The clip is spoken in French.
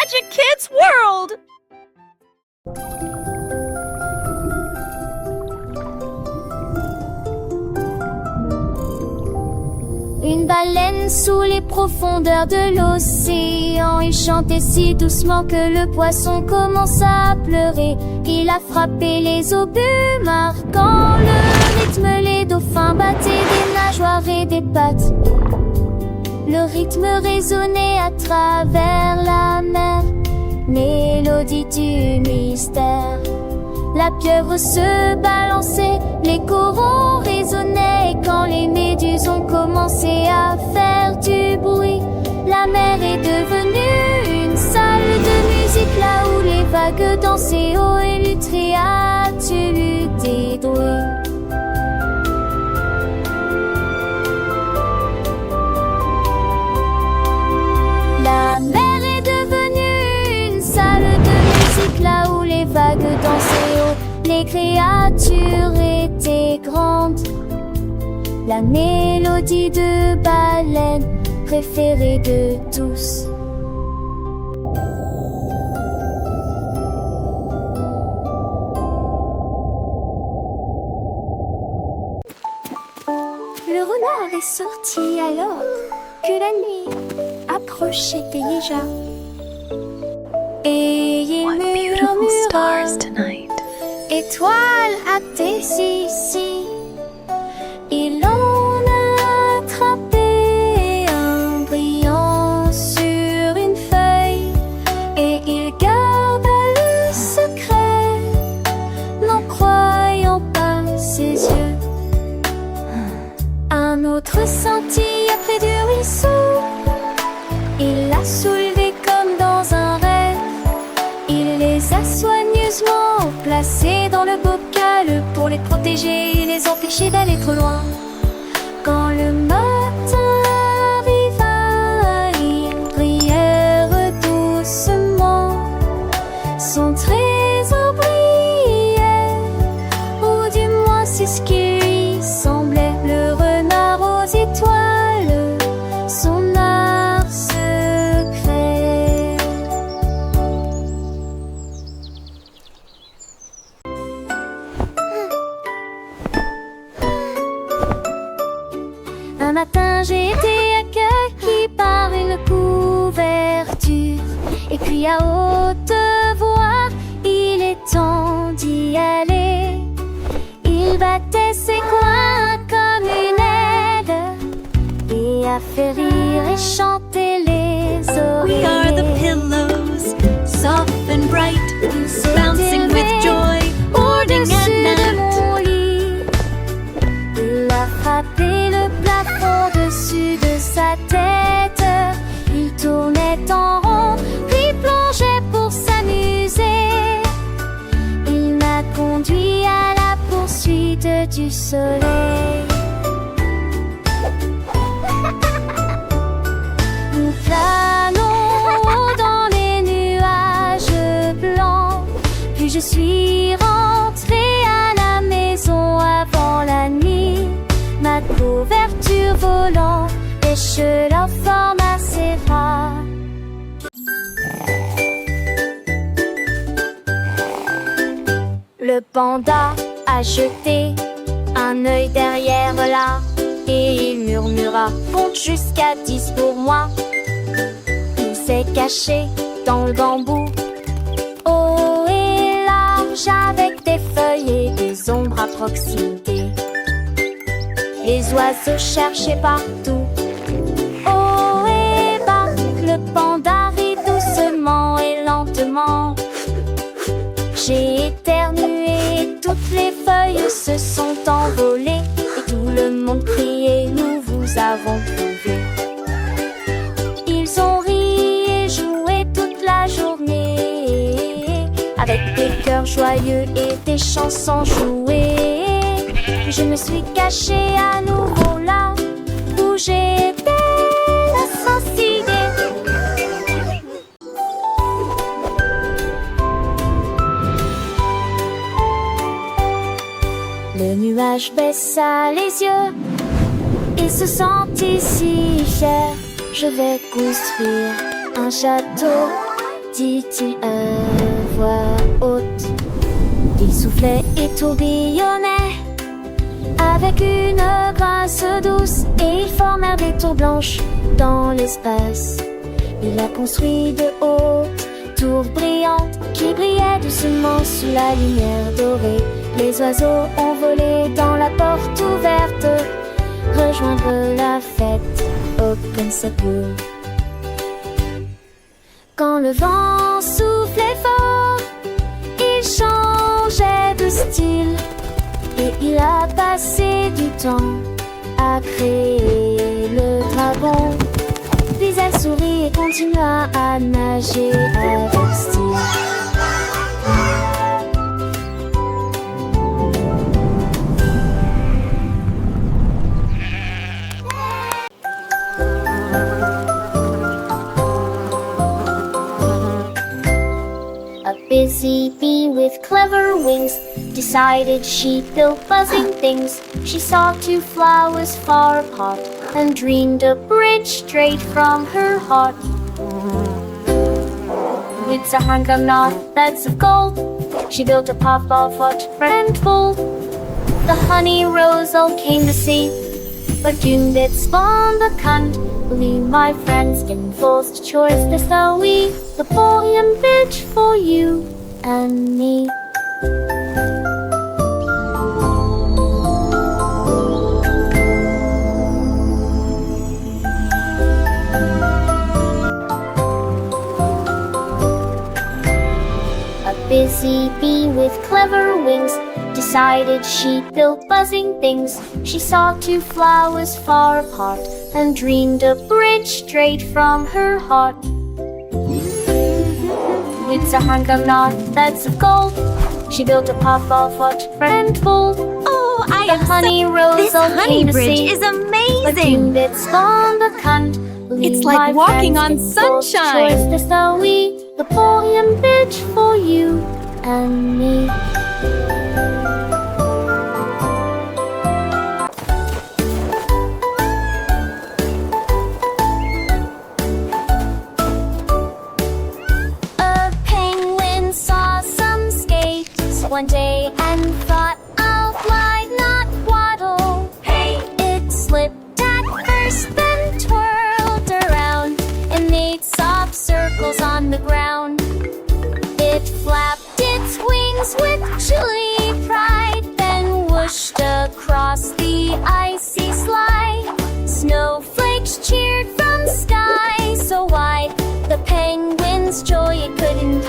Magic Kids World! Une baleine sous les profondeurs de l'océan. Il chantait si doucement que le poisson commença à pleurer. Il a frappé les obus, marquant le rythme. Les dauphins battaient des nageoires et des pattes. Le rythme résonnait à travers la mer, mélodie du mystère. La pieuvre se balançait, les coraux résonnaient. Et quand les méduses ont commencé à faire du bruit, la mer est devenue une salle de musique, là où les vagues dansaient haut et les créatures détruites. La mer est devenue une salle de musique, là où les vagues dansaient haut, les créatures étaient grandes. La mélodie de baleine préférée de tous. Le renard est sorti alors que la nuit approchait déjà. Et il murmura: étoile à tes ici. Il en a attrapé un brillant sur une feuille, et il garda le secret, n'en croyant pas ses yeux. Un autre scintilla près du ruisseau, il l'a soulevé comme dans un rêve. Il les a soigneusement placés dans le bocal pour les protéger et les empêcher d'aller trop loin. Quand le matin arriva, ils prièrent doucement. Son trésor brillait, ou du moins c'est ce qui lui semblait. Le renard aux étoiles, son art secret. Un matin j'ai été accueilli par une couverture, et puis à haute voix il est temps d'y aller. Il battait ses coins comme une aile, et a fait rire et chanter les oreilles. We are the pillows, soft and bright, bouncing with joy, morning and night. Il a frappé le plafond au-dessus de sa tête. Il tournait en rond, puis plongeait pour s'amuser. Il m'a conduit à la poursuite du soleil. Nous planons dans les nuages blancs, puis je suis rentrée à la maison avant la nuit. Ma couverture volant pêche leur forme assez rare. Le panda a jeté un œil derrière là, et il murmura: compte jusqu'à 10 pour moi. Il s'est caché dans le bambou, haut et large, avec des feuilles et des ombres à proximité. Les oiseaux cherchaient partout, haut et bas. Le panda rit doucement et lentement. J'ai éternué et toutes les feuilles se sont envolées, et tout le monde criait: nous vous avons trouvé. Ils ont ri et joué toute la journée, avec des cœurs joyeux et des chansons jouées. Je me suis cachée à nouveau là où j'étais assassinée. Le nuage baissa les yeux et se sentit si fier. Je vais construire un château dit-il à voix haute. Il soufflait et tourbillonnait avec une grâce douce, et ils formèrent des tours blanches dans l'espace. Il a construit de hautes tours brillantes qui brillaient doucement sous la lumière dorée. Les oiseaux ont volé dans la porte ouverte, rejoindre la fête au Pensacola. Quand le vent soufflait fort, il changeait de style, et il a passé du temps à créer le dragon. Puis elle sourit et continua à nager avec style. A busy bee with clever wings decided she'd build buzzing things. She saw two flowers far apart and dreamed a bridge straight from her heart. With a hunk of knots of gold, she built a puffball for friend bold. The honey rose all came to see, but June did spawn the cunt. Believe my friends, enforced choice this are we, the boy and bitch for you and me. A busy bee with clever wings decided she'd build buzzing things. She saw two flowers far apart and dreamed a bridge straight from her heart. With a hunk of knots of gold, she built a puffball for friend bold. Oh, I The am honey rose This all honey came to bridge see, is but amazing. June did spawn the cunt. It's like walking on sunshine. Choice this are we, the boy and bitch for you and me. A penguin saw some skates one day and thought, I'll glide, not waddle. Hey! It slipped at first, then twirled around and made soft circles on the ground. It flapped its wings with chilly pride, then whooshed across the icy slide. Snowflakes cheered from sky so wide, the penguin's joy it couldn't